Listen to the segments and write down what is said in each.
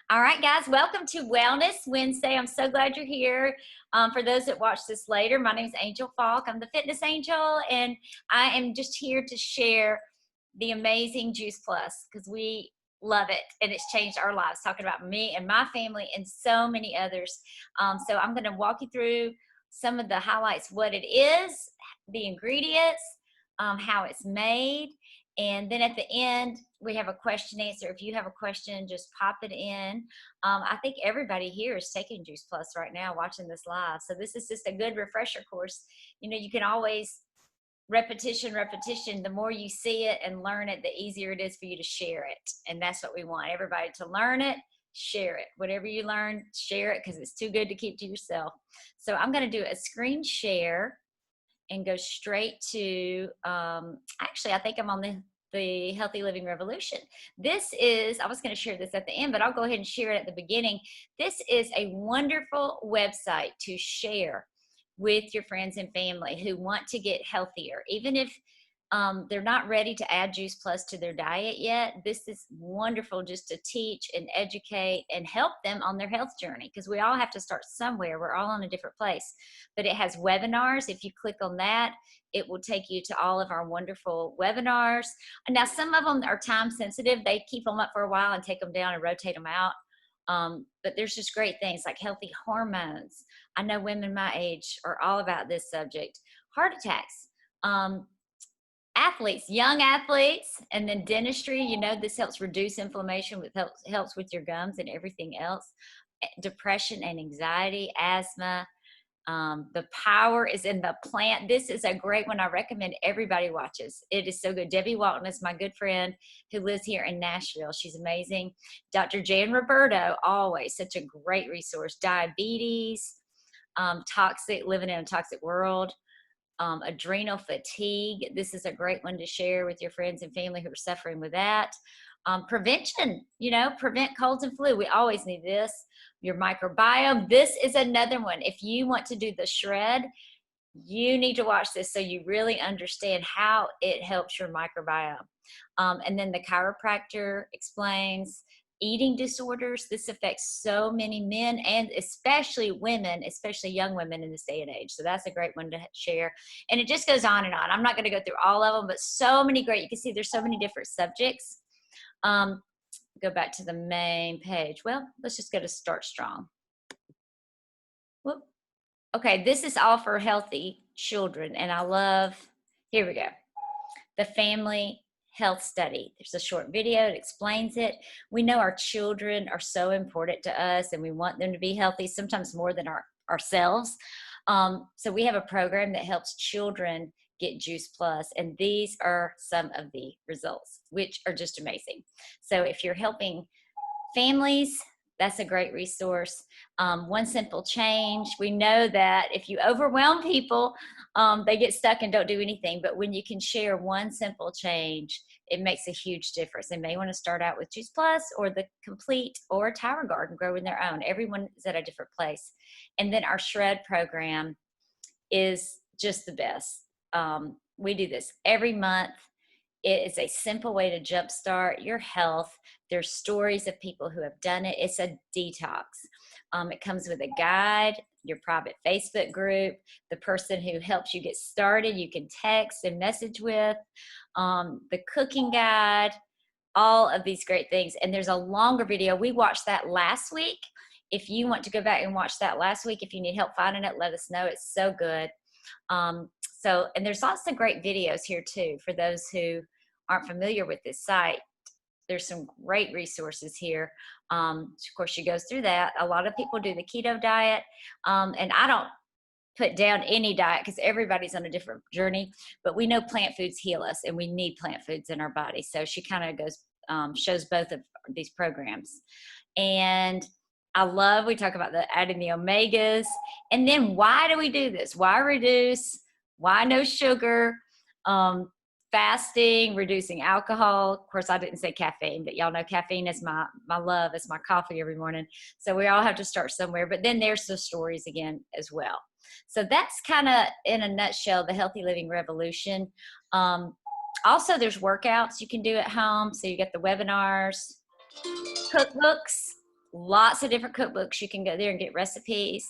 All right, guys, welcome to Wellness Wednesday. I'm so glad you're here. For those that watch this later, my name is Angel Falk. I'm the fitness angel, and I am just here to share the amazing Juice Plus because we love it and it's changed our lives, talking about me and my family and so many others. So I'm going to walk you through some of the highlights, what it is, the ingredients, how it's made. And then at the end, we have a question answer. If you have a question, just pop it in. I think everybody here is taking Juice Plus right now, watching this live. So this is just a good refresher course. You know, you can always repetition. The more you see it and learn it, the easier it is for you to share it. And that's what we want, everybody to learn it, share it. Whatever you learn, share it because it's too good to keep to yourself. So I'm going to do a screen share and go straight to, actually, I think I'm on the Healthy Living Revolution. This is, I was going to share this at the end, but I'll go ahead and share it at the beginning. This is a wonderful website to share with your friends and family who want to get healthier. Even if they're not ready to add Juice Plus to their diet yet, this is wonderful just to teach and educate and help them on their health journey, because we all have to start somewhere. We're all in a different place. But it has webinars. If you click on that, it will take you to all of our wonderful webinars. And now some of them are time sensitive. They keep them up for a while and take them down and rotate them out. But there's just great things like healthy hormones. I know women my age are all about this subject. Heart attacks. Athletes, young athletes, and then dentistry. You know, this helps reduce inflammation, with helps with your gums and everything else. Depression and anxiety, asthma. The power is in the plant. This is a great one. I recommend everybody watches. It is so good. Debbie Walton is my good friend who lives here in Nashville. She's amazing. Dr. Jan Roberto, always such a great resource. Diabetes, living in a toxic world. Adrenal fatigue. This is a great one to share with your friends and family who are suffering with that. Prevention, prevent colds and flu. We always need this. Your microbiome. This is another one. If you want to do the shred, you need to watch this so you really understand how it helps your microbiome. And then the chiropractor explains eating disorders. This affects so many men and especially women, especially young women in this day and age. So that's a great one to share. And it just goes on and on. I'm not going to go through all of them, but so many great. You can see there's so many different subjects. Go back to the main page. Well, let's just go to Start Strong. Whoop. Okay, this is all for healthy children. And I love, here we go. The Family Health Study. There's a short video that explains it. We know our children are so important to us and we want them to be healthy, sometimes more than ourselves. So we have a program that helps children get Juice Plus, and these are some of the results, which are just amazing. So if you're helping families, that's a great resource. One simple change. We know that if you overwhelm people, they get stuck and don't do anything. But when you can share one simple change, it makes a huge difference. They may want to start out with Juice Plus or the Complete or Tower Garden, growing their own. Everyone is at a different place. And then our Shred program is just the best. We do this every month. It is a simple way to jumpstart your health. There's stories of people who have done it. It's a detox. It comes with a guide, your private Facebook group, the person who helps you get started, you can text and message with, the cooking guide, all of these great things. And there's a longer video. We watched that last week. If you want to go back and watch that last week, if you need help finding it, let us know. It's so good. And there's lots of great videos here too for those who aren't familiar with this site. There's some great resources here. Of course, she goes through that. A lot of people do the keto diet, and I don't put down any diet because everybody's on a different journey, but we know plant foods heal us and we need plant foods in our body. So she kind of goes, shows both of these programs. And we talk about adding the omegas. And then why do we do this? Why reduce? Why no sugar? Fasting, reducing alcohol. Of course, I didn't say caffeine, but y'all know caffeine is my love. It's my coffee every morning. So we all have to start somewhere. But then there's the stories again as well. So that's kind of, in a nutshell, the Healthy Living Revolution. Also, there's workouts you can do at home. So you get the webinars, cookbooks. lots of different cookbooks. You can go there and get recipes.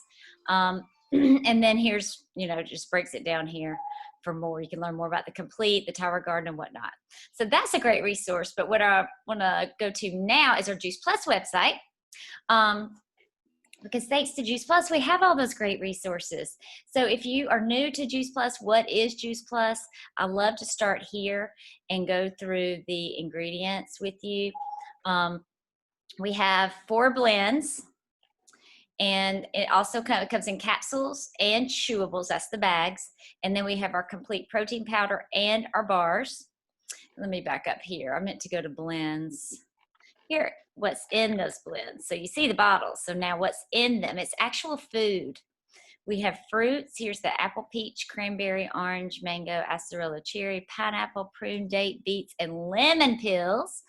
And then here's, you know, just breaks it down here for more. You can learn more about the complete, the Tower Garden, and whatnot. So that's a great resource. But what I want to go to now is our Juice Plus website. Because thanks to Juice Plus, we have all those great resources. So if you are new to Juice Plus, what is Juice Plus? I love to start here and go through the ingredients with you. We have 4 blends, and it also comes in capsules and chewables. That's the bags. And then we have our complete protein powder and our bars. Let me back up here. I meant to go to blends. Here, what's in those blends. So you see the bottles. So now what's in them? It's actual food. We have fruits. Here's the apple, peach, cranberry, orange, mango, acerola, cherry, pineapple, prune, date, beets, and lemon peels.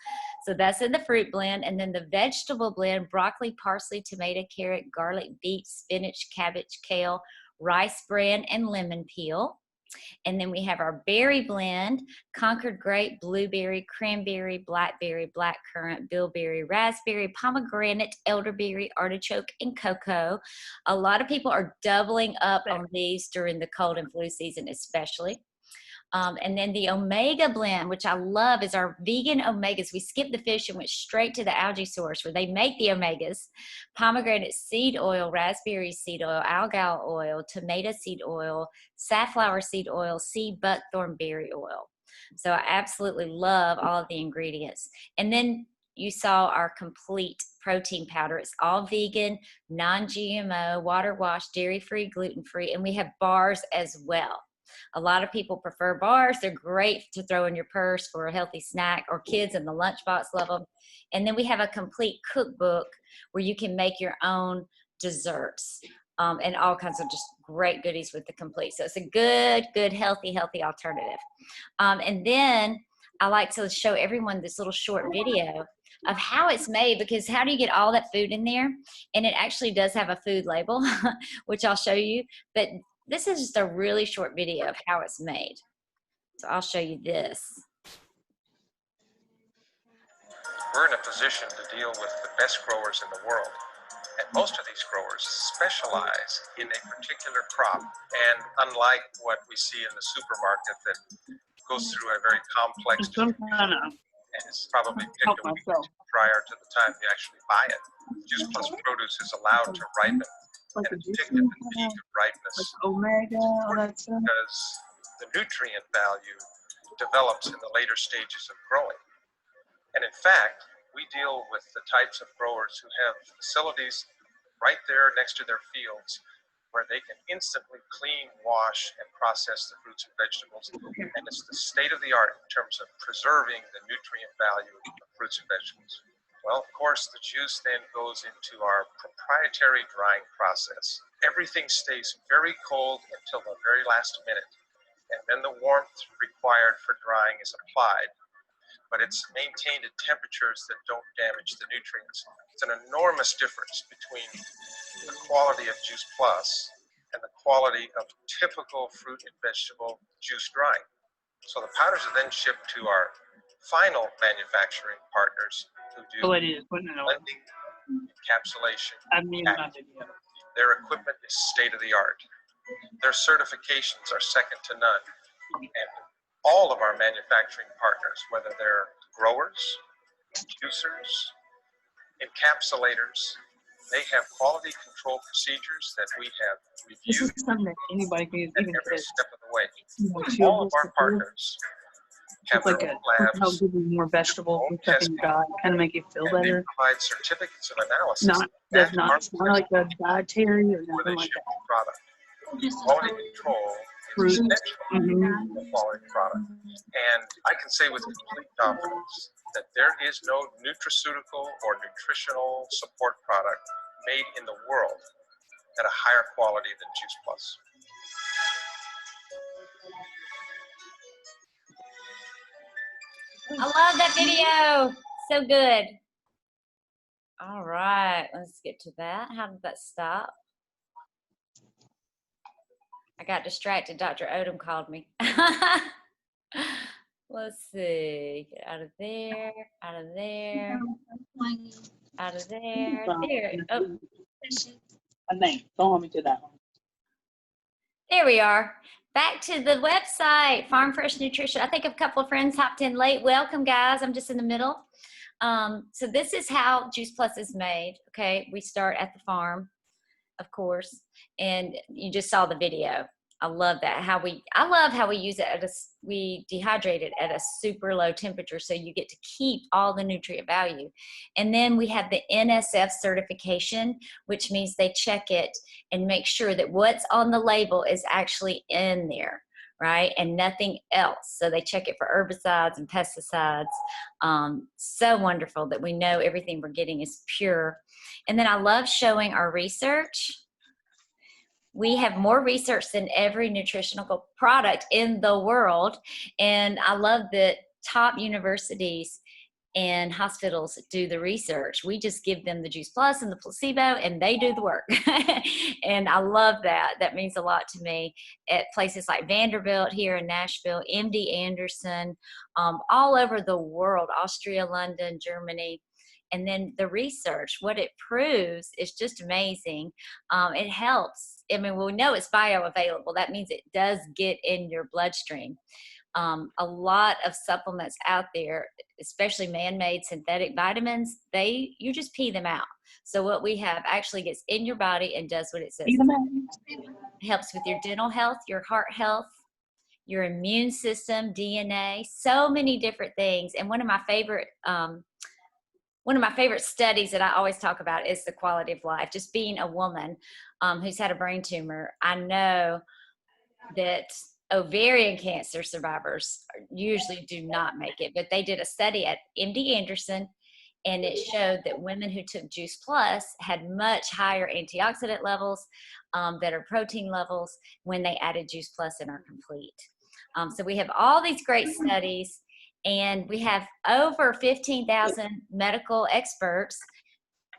So that's in the fruit blend. And then the vegetable blend, broccoli, parsley, tomato, carrot, garlic, beet, spinach, cabbage, kale, rice bran, and lemon peel. And then we have our berry blend, Concord grape, blueberry, cranberry, blackberry, blackcurrant, bilberry, raspberry, pomegranate, elderberry, artichoke, and cocoa. A lot of people are doubling up on these during the cold and flu season especially. And then the omega blend, which I love, is our vegan omegas. We skipped the fish and went straight to the algae source where they make the omegas. Pomegranate seed oil, raspberry seed oil, algal oil, tomato seed oil, safflower seed oil, sea buckthorn berry oil. So I absolutely love all of the ingredients. And then you saw our complete protein powder. It's all vegan, non-GMO, water washed, dairy-free, gluten-free, and we have bars as well. A lot of people prefer bars. They're great to throw in your purse for a healthy snack, or kids in the lunchbox love them. And then we have a complete cookbook where you can make your own desserts and all kinds of just great goodies with the complete. So it's a good, healthy alternative. And then I like to show everyone this little short video of how it's made, because how do you get all that food in there? And it actually does have a food label, which I'll show you. But this is just a really short video of how it's made. So I'll show you this. We're in a position to deal with the best growers in the world. And most of these growers specialize in a particular crop. And unlike what we see in the supermarket that goes through a very complex distribution, and it's probably picked a week prior to the time you actually buy it, Juice Plus produce is allowed to ripen. And it's picked at the peak of ripeness because the nutrient value develops in the later stages of growing. And in fact, we deal with the types of growers who have facilities right there next to their fields where they can instantly clean, wash, and process the fruits and vegetables. And it's the state of the art in terms of preserving the nutrient value of fruits and vegetables. Well, of course, the juice then goes into our proprietary drying process. Everything stays very cold until the very last minute, and then the warmth required for drying is applied, but it's maintained at temperatures that don't damage the nutrients. It's an enormous difference between the quality of Juice Plus and the quality of typical fruit and vegetable juice drying. So the powders are then shipped to our final manufacturing partners who do blending, encapsulation, packaging. Their equipment is state-of-the-art. Their certifications are second to none. And all of our manufacturing partners, whether they're growers, juicers, encapsulators, they have quality control procedures that we have reviewed at every step of the way. All of our partners have their own labs, help give you more vegetables and stuff in your diet, kind of make you feel and they better. provide certificates of analysis. It's not like a dietary or before they nothing like ship that. the product. Quality control is essential to a quality product. And I can say with complete confidence that there is no nutraceutical or nutritional support product made in the world at a higher quality than Juice Plus. I love that video. So good. All right, let's get to that. How did that stop? I got distracted. Dr. Odom called me. Let's see. Get out of there, out of there. Out of there. There. Oh, I think. Don't hold me to that one. there we are. Back to the website, Farm Fresh Nutrition. I think a couple of friends hopped in late. Welcome, guys. I'm just in the middle. So this is how Juice Plus is made. Okay, we start at the farm, of course, and you just saw the video. I love that. I love how we use it we dehydrate it at a super low temperature, so you get to keep all the nutrient value. And then we have the NSF certification, which means they check it and make sure that what's on the label is actually in there, right? And nothing else. So they check it for herbicides and pesticides. So wonderful that we know everything we're getting is pure. And then I love showing our research. We have more research than every nutritional product in the world. And I love that top universities and hospitals do the research. We just give them the Juice Plus and the placebo, and they do the work. And I love that. That means a lot to me. At places like Vanderbilt here in Nashville, MD Anderson, all over the world, Austria, London, Germany. And then the research, what it proves is just amazing. It helps. I mean, we know it's bioavailable. That means it does get in your bloodstream. A lot of supplements out there, especially man-made synthetic vitamins, you just pee them out. So what we have actually gets in your body and does what it says. It helps with your dental health, your heart health, your immune system, DNA, so many different things. And one of my favorite studies that I always talk about is the quality of life. Just being a woman who's had a brain tumor, I know that ovarian cancer survivors usually do not make it, but they did a study at MD Anderson, and it showed that women who took Juice Plus had much higher antioxidant levels, better protein levels when they added Juice Plus in our complete. So we have all these great studies, and we have over 15,000 medical experts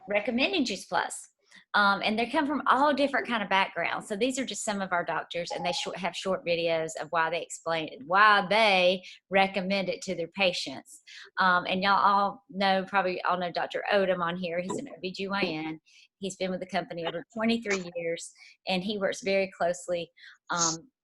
recommending Juice Plus. And they come from all different kind of backgrounds. So these are just some of our doctors, and they have short videos of why they explain it, why they recommend it to their patients. And y'all probably all know Dr. Odom on here. He's an OBGYN. He's been with the company over 23 years, and he works very closely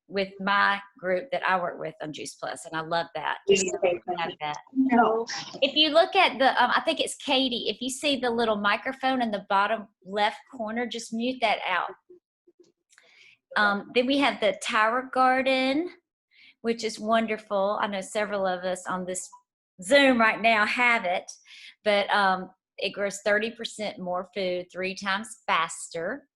with my group that I work with on Juice Plus, and I love that. Just so proud of that. No. If you look at the, I think it's Katie, if you see the little microphone in the bottom left corner, just mute that out. Then we have the Tower Garden, which is wonderful. I know several of us on this Zoom right now have it, but it grows 30% more food 3 times faster.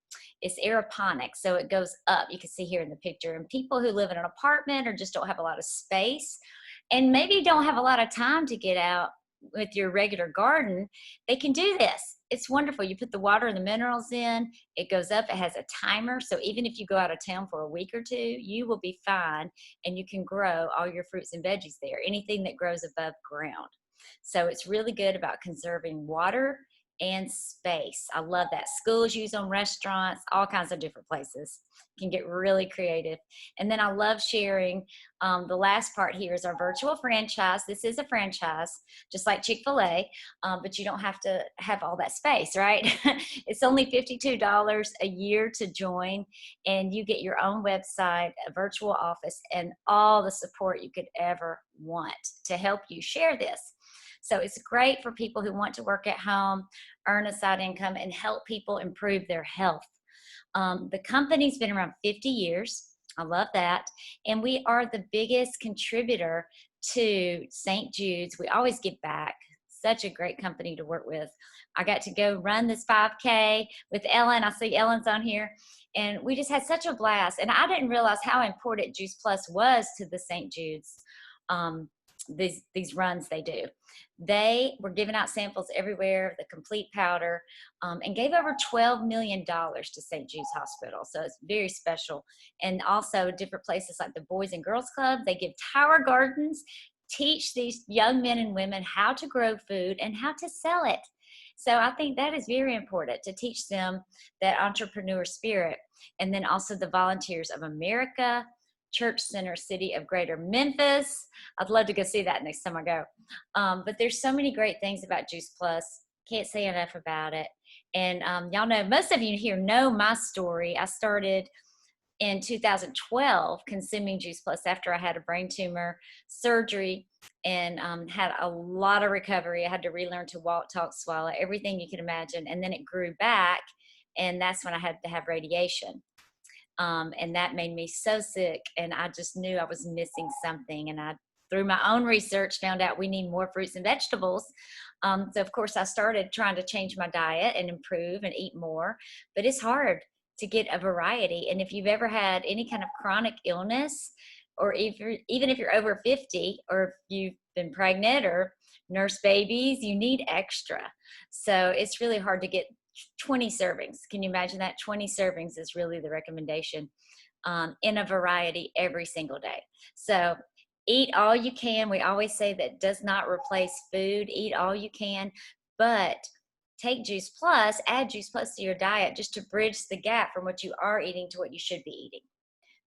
It's aeroponic, so it goes up. You can see here in the picture. And people who live in an apartment or just don't have a lot of space and maybe don't have a lot of time to get out with your regular garden, they can do this. It's wonderful. You put the water and the minerals in, it goes up. It has a timer. So even if you go out of town for a week or two, you will be fine, and you can grow all your fruits and veggies there, anything that grows above ground. So it's really good about conserving water and space. I love that. Schools use them, restaurants, all kinds of different places. Can get really creative. And then I love sharing. The last part here is our virtual franchise. This is a franchise, just like Chick-fil-A, but you don't have to have all that space, right? It's only $52 a year to join, and you get your own website, a virtual office, and all the support you could ever want to help you share this. So it's great for people who want to work at home, earn a side income, and help people improve their health. The company's been around 50 years. I love that. And we are the biggest contributor to St. Jude's. We always give back. Such a great company to work with. I got to go run this 5K with Ellen. I see Ellen's on here. And we just had such a blast. And I didn't realize how important Juice Plus was to the St. Jude's, these runs they do. They were giving out samples everywhere, the complete powder, and gave over $12 million to St. Jude's Hospital. So it's very special. And also different places like the Boys and Girls Club, they give Tower Gardens, teach these young men and women how to grow food and how to sell it. So I think that is very important to teach them that entrepreneur spirit. And then also the Volunteers of America, Church Center City of Greater Memphis. I'd love to go see that next time I go. But there's so many great things about Juice Plus. Can't say enough about it. And y'all know, most of you here know my story. I started in 2012 consuming Juice Plus after I had a brain tumor surgery and had a lot of recovery. I had to relearn to walk, talk, swallow, everything you can imagine. And then it grew back, and that's when I had to have radiation. And that made me so sick, and I just knew I was missing something. And I, through my own research, found out we need more fruits and vegetables. So of course I started trying to change my diet and improve and eat more, but it's hard to get a variety. And if you've ever had any kind of chronic illness, or if you're, even if you're over 50, or if you've been pregnant or nurse babies, you need extra. So it's really hard to get 20 servings. Can you imagine that? 20 servings is really the recommendation, in a variety every single day. So eat all you can. We always say that does not replace food. Eat all you can, but take Juice Plus, add Juice Plus to your diet just to bridge the gap from what you are eating to what you should be eating.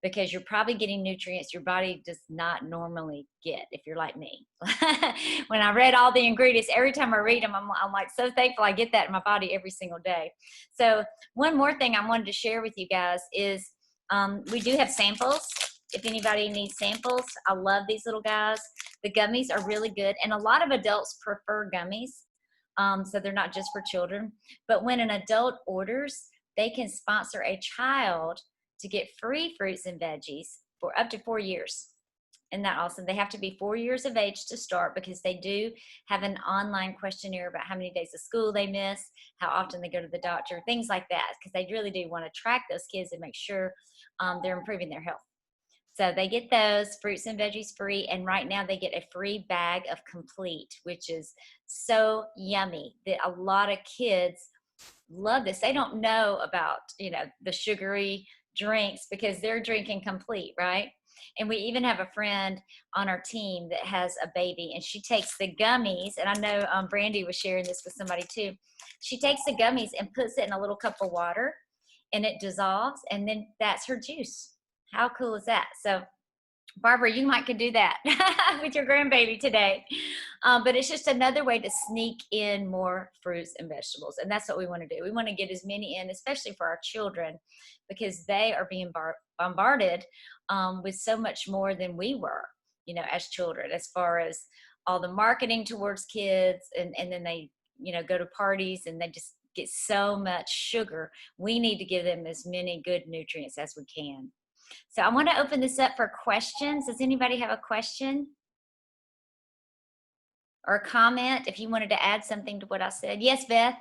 Because you're probably getting nutrients your body does not normally get if you're like me. When I read all the ingredients, every time I read them, I'm like so thankful I get that in my body every single day. So one more thing I wanted to share with you guys is we do have samples. If anybody needs samples, I love these little guys. The gummies are really good, and a lot of adults prefer gummies, so they're not just for children. But when an adult orders, they can sponsor a child to get free fruits and veggies for up to 4 years. Isn't that awesome? They have to be 4 years of age to start, because they do have an online questionnaire about how many days of school they miss, how often they go to the doctor, things like that, because they really do want to track those kids and make sure they're improving their health. So they get those fruits and veggies free, and right now they get a free bag of Complete, which is so yummy that a lot of kids love this. They don't know about, you know, the sugary drinks because they're drinking Complete, right? And we even have a friend on our team that has a baby, and she takes the gummies, and I know Brandy was sharing this with somebody too. She takes the gummies and puts it in a little cup of water, and it dissolves, and then that's her juice. How cool is that? So Barbara, you might could do that with your grandbaby today. But it's just another way to sneak in more fruits and vegetables. And that's what we want to do. We want to get as many in, especially for our children, because they are being bombarded with so much more than we were, you know, as children, as far as all the marketing towards kids. And then they, you know, go to parties and they just get so much sugar. We need to give them as many good nutrients as we can. So I want to open this up for questions. Does anybody have a question or a comment? If you wanted to add something to what I said. Yes, Beth?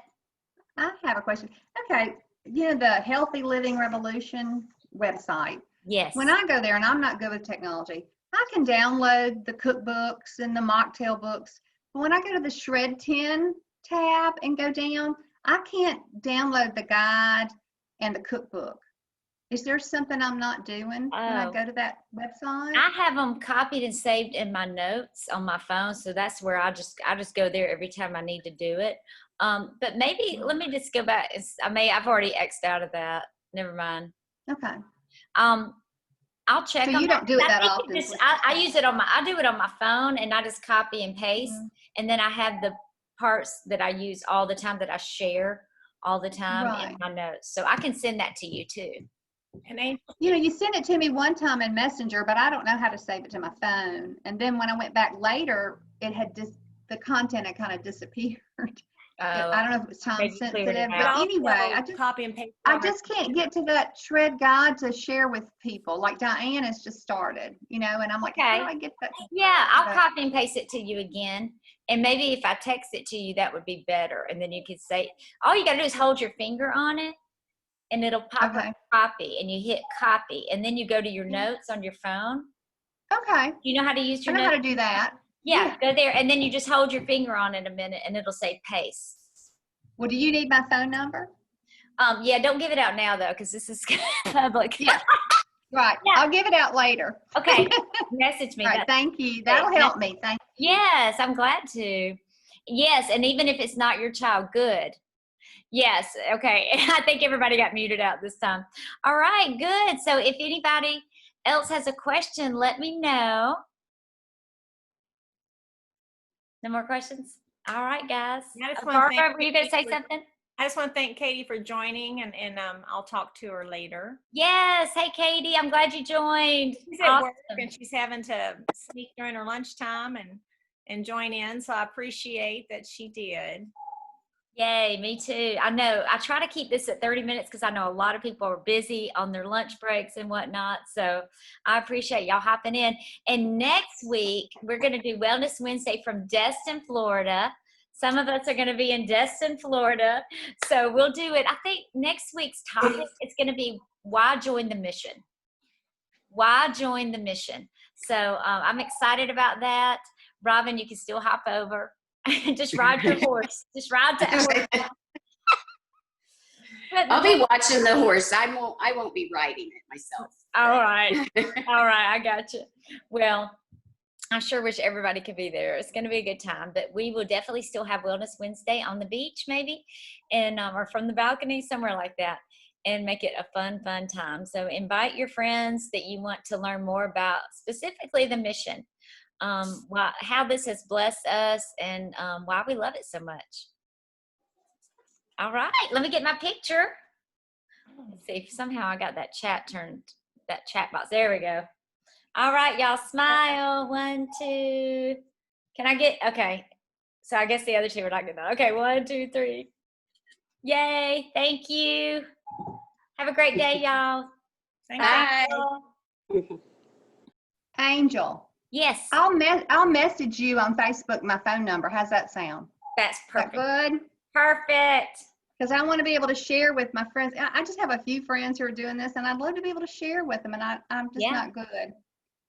I have a question. Okay, you know, the Healthy Living Revolution website. Yes. When I go there, and I'm not good with technology, I can download the cookbooks and the mocktail books. But when I go to the Shred 10 tab and go down, I can't download the guide and the cookbook. Is there something I'm not doing when I go to that website? I have them copied and saved in my notes on my phone, so that's where I just go there every time I need to do it. But maybe let me just go back. I've already X'd out of that. Never mind. Okay. I'll check. So you don't do it that often? I use it I do it on my phone, and I just copy and paste, and then I have the parts that I use all the time that I share all the time in my notes. So I can send that to you too. And you know, you sent it to me one time in Messenger, but I don't know how to save it to my phone. And then when I went back later, it had the content had kind of disappeared. I don't know if it was time sensitive, but anyway, I just copy and paste. I just can't get to that shred guide to share with people. Like Diane has just started, you know, and I'm like, how do I get that? Yeah, I'll copy and paste it to you again. And maybe if I text it to you, that would be better. And then you could say, all you got to do is hold your finger on it, and it'll pop up copy, and you hit copy, and then you go to your notes on your phone. Okay. You know how to use your notes? I know how to do that. Yeah, go there, and then you just hold your finger on it a minute, and it'll say paste. Well, do you need my phone number? Yeah, don't give it out now, though, because this is public. Yeah. Right. Yeah. I'll give it out later. Okay. Message me. All right, thank you. That'll help me. Thank you. Yes, I'm glad to. Yes, and even if it's not your child, good. Yes, okay. I think everybody got muted out this time. All right, good. So if anybody else has a question, let me know. No more questions? All right, guys. I just wanna Barbara, thank were you going to say Katie something? I just want to thank Katie for joining, and I'll talk to her later. Yes. Hey, Katie, I'm glad you joined. She's at work and she's having to sneak during her lunchtime and join in. So I appreciate that she did. Yay, me too. I know. I try to keep this at 30 minutes because I know a lot of people are busy on their lunch breaks and whatnot. So I appreciate y'all hopping in. And next week, we're going to do Wellness Wednesday from Destin, Florida. Some of us are going to be in Destin, Florida. So we'll do it. I think next week's topic is going to be why join the mission? Why join the mission? So I'm excited about that. Robin, you can still hop over. Just ride your horse. Just ride that horse. I'll be watching the horse. I won't be riding it myself. All right. All right. I got you. Well, I sure wish everybody could be there. It's going to be a good time, but we will definitely still have Wellness Wednesday on the beach, maybe, and or from the balcony, somewhere like that, and make it a fun time. So invite your friends that you want to learn more about, specifically the mission. How this has blessed us, and why we love it so much. All right, let me get my picture. Let's see if somehow I got that chat box. There we go. All right, y'all, smile. 1, 2. Can I get, okay. So I guess the other two are not good. Okay, 1, 2, 3. Yay, thank you. Have a great day, y'all. Bye. Angel. Yes. I'll message you on Facebook my phone number. How's that sound? That's Is that perfect. good? Perfect. Because I want to be able to share with my friends. I just have a few friends who are doing this, and I'd love to be able to share with them, and I'm just not good.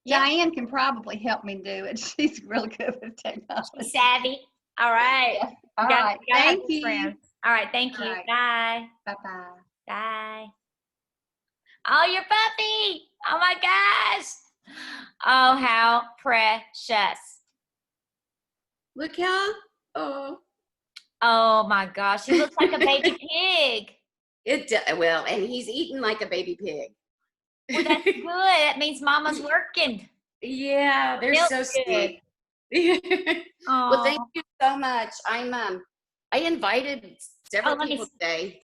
Yeah. Diane can probably help me do it. She's real good with technology. Savvy. All right. Yeah. All right. Thank you. All right. Thank you. All right. Bye. Bye-bye. Bye. Oh, your puppy. Oh my gosh. Oh, how precious. Look how. Oh. Oh my gosh. He looks like a baby pig. Well, and he's eating like a baby pig. Well, that's good. That means mama's working. Yeah, they're Milk so good. sweet. Well, thank Aw. you so much. I invited several let me people today.